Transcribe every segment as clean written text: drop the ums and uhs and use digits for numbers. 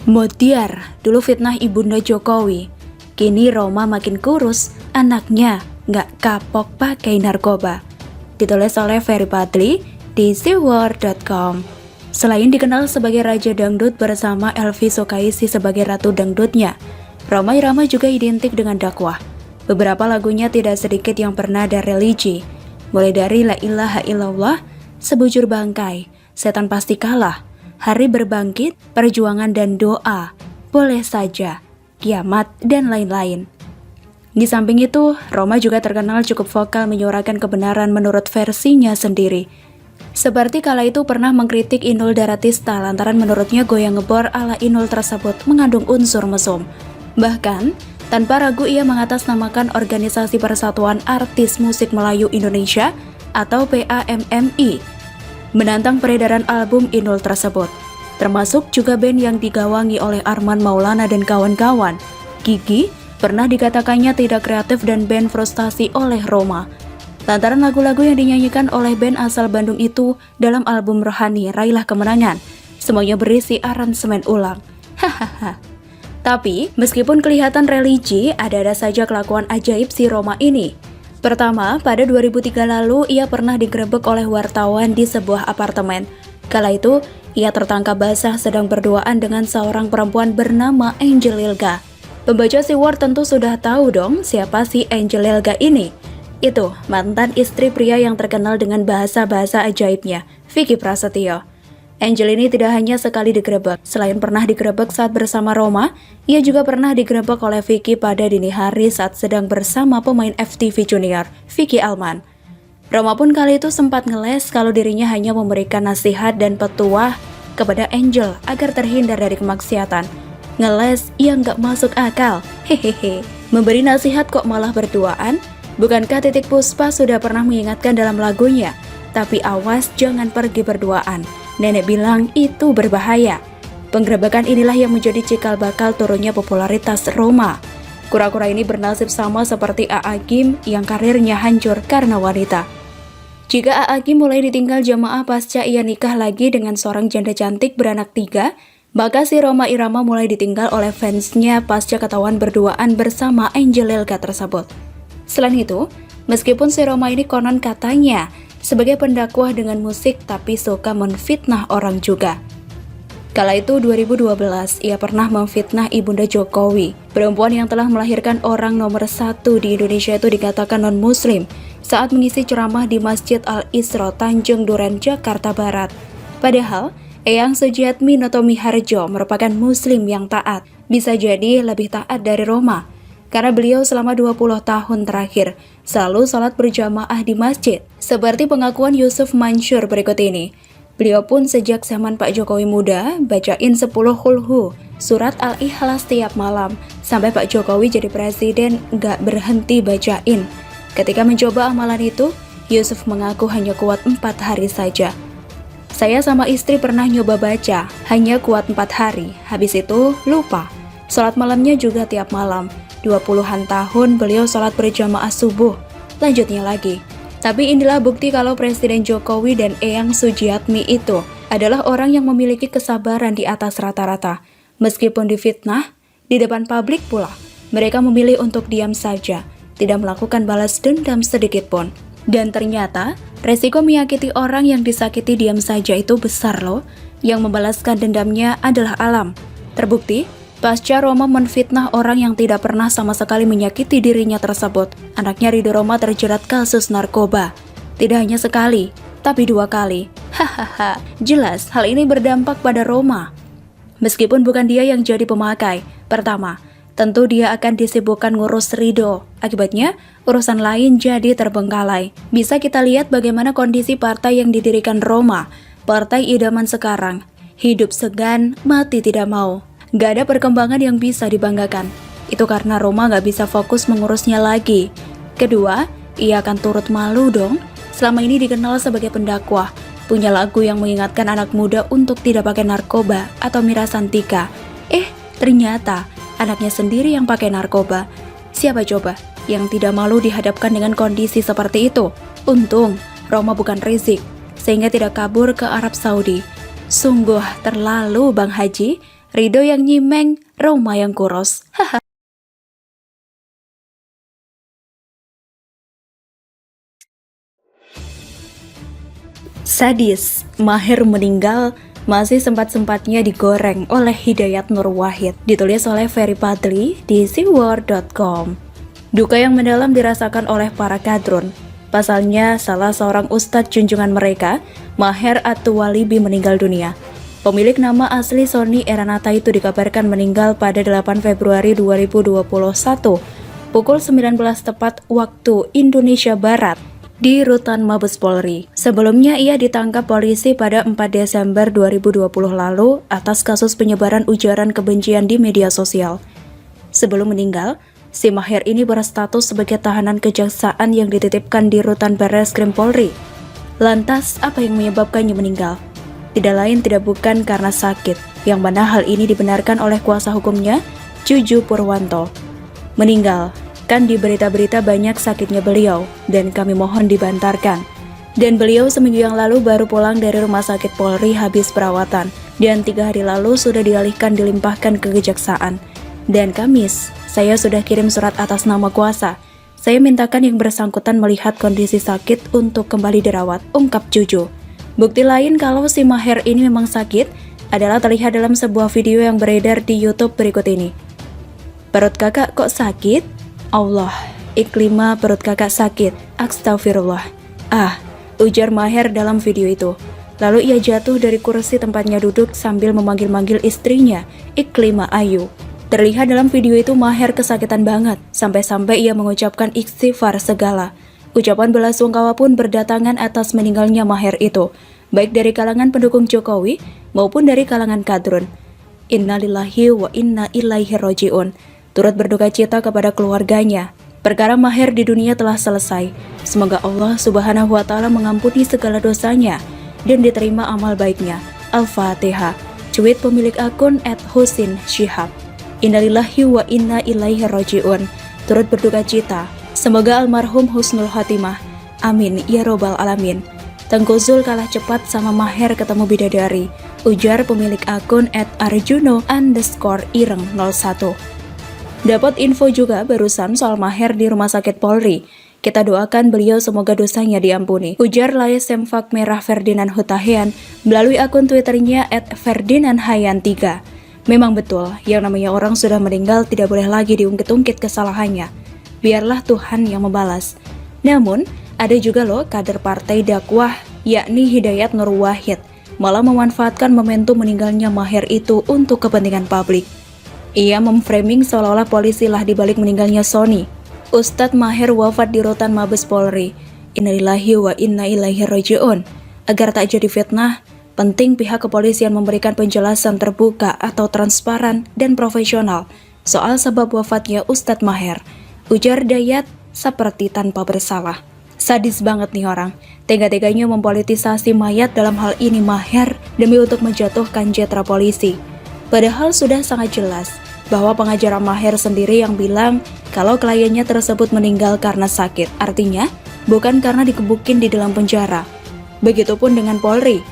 Mutiar, dulu fitnah ibunda Jokowi. Kini Roma makin kurus, anaknya nggak kapok pakai narkoba. Ditulis oleh Ferry Padli di zeeworld.com. Selain dikenal sebagai Raja Dangdut bersama Elvi Sukaisi sebagai Ratu Dangdutnya, Rhoma Irama juga identik dengan dakwah. Beberapa lagunya tidak sedikit yang pernah ada religi, mulai dari La ilaha illallah, Sebujur bangkai, Setan pasti kalah, Hari berbangkit, Perjuangan dan doa, Boleh saja, Kiamat, dan lain-lain. Di samping itu, Rhoma juga terkenal cukup vokal menyuarakan kebenaran menurut versinya sendiri. Seperti kala itu pernah mengkritik Inul Daratista lantaran menurutnya goyang ngebor ala Inul tersebut mengandung unsur mesum. Bahkan, tanpa ragu ia mengatasnamakan Organisasi Persatuan Artis Musik Melayu Indonesia atau PAMMI, menantang peredaran album Inul tersebut. Termasuk juga band yang digawangi oleh Arman Maulana dan kawan-kawan. Gigi pernah dikatakannya tidak kreatif dan band frustasi oleh Rhoma lantaran lagu-lagu yang dinyanyikan oleh band asal Bandung itu dalam album Rohani Raihlah Kemenangan semuanya berisi aransemen ulang. Hahaha. Tapi meskipun kelihatan religi, ada-ada saja kelakuan ajaib si Rhoma ini. Pertama, pada 2003 lalu ia pernah digerebek oleh wartawan di sebuah apartemen. Kala itu, ia tertangkap basah sedang berduaan dengan seorang perempuan bernama Angel Lilga. Pembaca Zeeworld tentu sudah tahu dong siapa si Angel Lilga ini. Itu mantan istri pria yang terkenal dengan bahasa-bahasa ajaibnya, Vicky Prasetyo. Angel ini tidak hanya sekali digerebek, selain pernah digerebek saat bersama Rhoma, ia juga pernah digerebek oleh Vicky pada dini hari saat sedang bersama pemain FTV Junior, Vicky Alman. Rhoma pun kali itu sempat ngeles kalau dirinya hanya memberikan nasihat dan petuah kepada Angel agar terhindar dari kemaksiatan. Ngeles yang gak masuk akal, hehehe. Memberi nasihat kok malah berduaan? Bukankah Titik Puspa sudah pernah mengingatkan dalam lagunya, tapi awas jangan pergi berduaan. Nenek bilang itu berbahaya. Penggerebekan inilah yang menjadi cikal bakal turunnya popularitas Rhoma. Kura-kura ini bernasib sama seperti A.A. Gim yang karirnya hancur karena wanita. Jika A.A. Gim mulai ditinggal jamaah pasca ia nikah lagi dengan seorang janda cantik beranak 3, maka si Rhoma Irama mulai ditinggal oleh fansnya pasca ketahuan berduaan bersama Angel Lilga tersebut. Selain itu, meskipun si Rhoma ini konon katanya sebagai pendakwah dengan musik tapi suka menfitnah orang juga. Kala itu 2012, ia pernah memfitnah ibunda Jokowi. Perempuan yang telah melahirkan orang nomor 1 di Indonesia itu dikatakan non-muslim saat mengisi ceramah di Masjid Al-Isra Tanjung Duren, Jakarta Barat. Padahal, Eyang Sujiatmi Notomi Harjo merupakan muslim yang taat, bisa jadi lebih taat dari Rhoma. Karena beliau selama 20 tahun terakhir selalu sholat berjamaah di masjid. Seperti pengakuan Yusuf Mansur berikut ini. Beliau pun sejak zaman Pak Jokowi muda bacain 10 hulhu, surat Al-Ikhlas tiap malam. Sampai Pak Jokowi jadi presiden gak berhenti bacain. Ketika mencoba amalan itu, Yusuf mengaku hanya kuat 4 hari saja. Saya sama istri pernah nyoba baca, hanya kuat 4 hari, habis itu lupa. Sholat malamnya juga tiap malam. 20-an tahun beliau sholat berjamaah subuh. Lanjutnya lagi. Tapi inilah bukti kalau Presiden Jokowi dan Eyang Sujiatmi itu adalah orang yang memiliki kesabaran di atas rata-rata. Meskipun difitnah, di depan publik pula, mereka memilih untuk diam saja, tidak melakukan balas dendam sedikit pun. Dan ternyata, resiko menyakiti orang yang disakiti diam saja itu besar loh. Yang membalaskan dendamnya adalah alam. Terbukti, pasca Rhoma menfitnah orang yang tidak pernah sama sekali menyakiti dirinya tersebut. Anaknya Ridho Rhoma terjerat kasus narkoba. Tidak hanya sekali, tapi 2 kali. Hahaha, jelas hal ini berdampak pada Rhoma. Meskipun bukan dia yang jadi pemakai. Pertama, tentu dia akan disibukkan ngurus Ridho. Akibatnya, urusan lain jadi terbengkalai. Bisa kita lihat bagaimana kondisi partai yang didirikan Rhoma. Partai idaman sekarang. Hidup segan, mati tidak mau. Gak ada perkembangan yang bisa dibanggakan. Itu karena Rhoma gak bisa fokus mengurusnya lagi. Kedua, ia akan turut malu dong. Selama ini dikenal sebagai pendakwah, punya lagu yang mengingatkan anak muda untuk tidak pakai narkoba atau miras antika. Ternyata anaknya sendiri yang pakai narkoba. Siapa coba yang tidak malu dihadapkan dengan kondisi seperti itu? Untung Rhoma bukan Rizik, sehingga tidak kabur ke Arab Saudi. Sungguh terlalu Bang Haji. Ridho yang nyimeng, Roma yang kurus. Haha. Sadis, Maher meninggal masih sempat-sempatnya digoreng oleh Hidayat Nur Wahid. Ditulis oleh Ferry Fadli di SeaWorld.com. Duka yang mendalam dirasakan oleh para kadrun. Pasalnya, salah seorang ustadz junjungan mereka, Maher At-Tuwalibi, meninggal dunia. Pemilik nama asli Sony Eranata itu dikabarkan meninggal pada 8 Februari 2021, pukul 19 tepat waktu Indonesia Barat, di Rutan Mabes Polri. Sebelumnya ia ditangkap polisi pada 4 Desember 2020 lalu atas kasus penyebaran ujaran kebencian di media sosial. Sebelum meninggal, si Maher ini berstatus sebagai tahanan kejaksaan yang dititipkan di Rutan Barreskrim Polri. Lantas, apa yang menyebabkannya meninggal? Tidak lain tidak bukan karena sakit, yang mana hal ini dibenarkan oleh kuasa hukumnya, Juju Purwanto. Meninggal, kan di berita-berita banyak sakitnya beliau, dan kami mohon dibantarkan. Dan beliau seminggu yang lalu baru pulang dari rumah sakit Polri habis perawatan, dan 3 hari lalu sudah dialihkan dilimpahkan ke kejaksaan. Dan Kamis, saya sudah kirim surat atas nama kuasa. Saya mintakan yang bersangkutan melihat kondisi sakit untuk kembali dirawat, ungkap Juju. Bukti lain kalau si Maher ini memang sakit adalah terlihat dalam sebuah video yang beredar di YouTube berikut ini. Perut kakak kok sakit? Allah, iklima perut kakak sakit, astagfirullah. Ujar Maher dalam video itu. Lalu ia jatuh dari kursi tempatnya duduk sambil memanggil-manggil istrinya, Iklima Ayu. Terlihat dalam video itu Maher kesakitan banget, sampai-sampai ia mengucapkan istighfar segala. Ucapan belasungkawa pun berdatangan atas meninggalnya Maher itu, baik dari kalangan pendukung Jokowi maupun dari kalangan kadrun. Innalillahi wa inna ilaihi roji'un. Turut berduka cita kepada keluarganya. Perkara Maher di dunia telah selesai. Semoga Allah Subhanahu wa Ta'ala mengampuni segala dosanya dan diterima amal baiknya. Al-Fatihah. Cuit pemilik akun @husin_shihab. Innalillahi wa inna ilaihi roji'un. Turut berduka cita. Semoga almarhum husnul khatimah. Amin ya robbal alamin. Tengku Zul kalah cepat sama Maher ketemu bidadari, ujar pemilik akun @arjuno_ireng01. Dapat info juga barusan soal Maher di Rumah Sakit Polri. Kita doakan beliau semoga dosanya diampuni, ujar Lais Semfak Merah Ferdinand Hutahian melalui akun Twitternya @ferdinandhayan3. Memang betul, yang namanya orang sudah meninggal tidak boleh lagi diungkit-ungkit kesalahannya. Biarlah Tuhan yang membalas. Namun, ada juga loh kader partai dakwah, yakni Hidayat Nur Wahid, malah memanfaatkan momentum meninggalnya Maher itu untuk kepentingan publik. Ia memframing seolah-olah polisi lah dibalik meninggalnya Sony. Ustadz Maher wafat di Rutan Mabes Polri. Innalillahi wa inna ilaihi roji'un. Agar tak jadi fitnah, penting pihak kepolisian memberikan penjelasan terbuka atau transparan dan profesional soal sebab wafatnya Ustadz Maher, ujar Dayat seperti tanpa bersalah. Sadis banget nih orang, tega-teganya mempolitisasi mayat dalam hal ini Maher demi untuk menjatuhkan citra polisi. Padahal sudah sangat jelas bahwa pengacara Maher sendiri yang bilang kalau kliennya tersebut meninggal karena sakit, artinya bukan karena dikebukin di dalam penjara. Begitupun dengan Polri,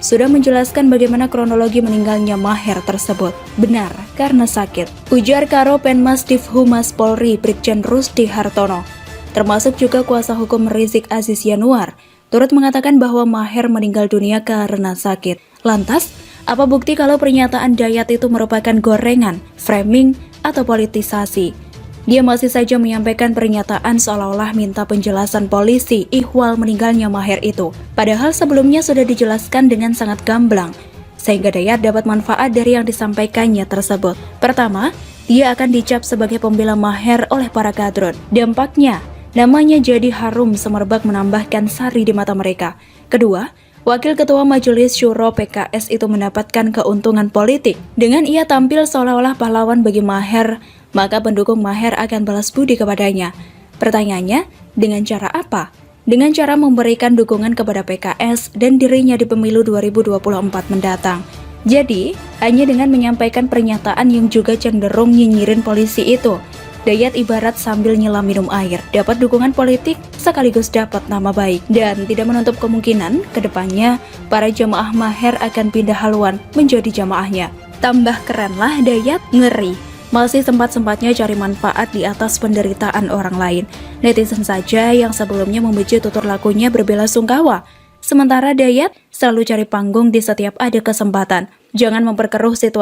sudah menjelaskan bagaimana kronologi meninggalnya Maher tersebut. Benar, karena sakit, ujar Karo Penmas Divhumas Polri Brigjen Rusdi Hartono. Termasuk juga kuasa hukum Rizik Aziz Yanuar, turut mengatakan bahwa Maher meninggal dunia karena sakit. Lantas, apa bukti kalau pernyataan Dayat itu merupakan gorengan, framing, atau politisasi? Dia masih saja menyampaikan pernyataan seolah-olah minta penjelasan polisi ihwal meninggalnya Maher itu. Padahal sebelumnya sudah dijelaskan dengan sangat gamblang, sehingga Dayat dapat manfaat dari yang disampaikannya tersebut. Pertama, dia akan dicap sebagai pembela Maher oleh para kadrun. Dampaknya, namanya jadi harum semerbak menambahkan sari di mata mereka. Kedua, Wakil Ketua Majelis Syuro PKS itu mendapatkan keuntungan politik. Dengan ia tampil seolah-olah pahlawan bagi Maher, maka pendukung Maher akan balas budi kepadanya. Pertanyaannya, dengan cara apa? Dengan cara memberikan dukungan kepada PKS dan dirinya di pemilu 2024 mendatang. Jadi, hanya dengan menyampaikan pernyataan yang juga cenderung nyinyirin polisi itu, Dayat ibarat sambil nyelam minum air, dapat dukungan politik sekaligus dapat nama baik, dan tidak menutup kemungkinan kedepannya para jamaah Maher akan pindah haluan menjadi jamaahnya. Tambah keren lah Dayat, ngeri. Masih sempat-sempatnya cari manfaat di atas penderitaan orang lain. Netizen saja yang sebelumnya membenci tutur lakunya berbelasungkawa. Sementara Dayat selalu cari panggung di setiap ada kesempatan. Jangan memperkeruh situasi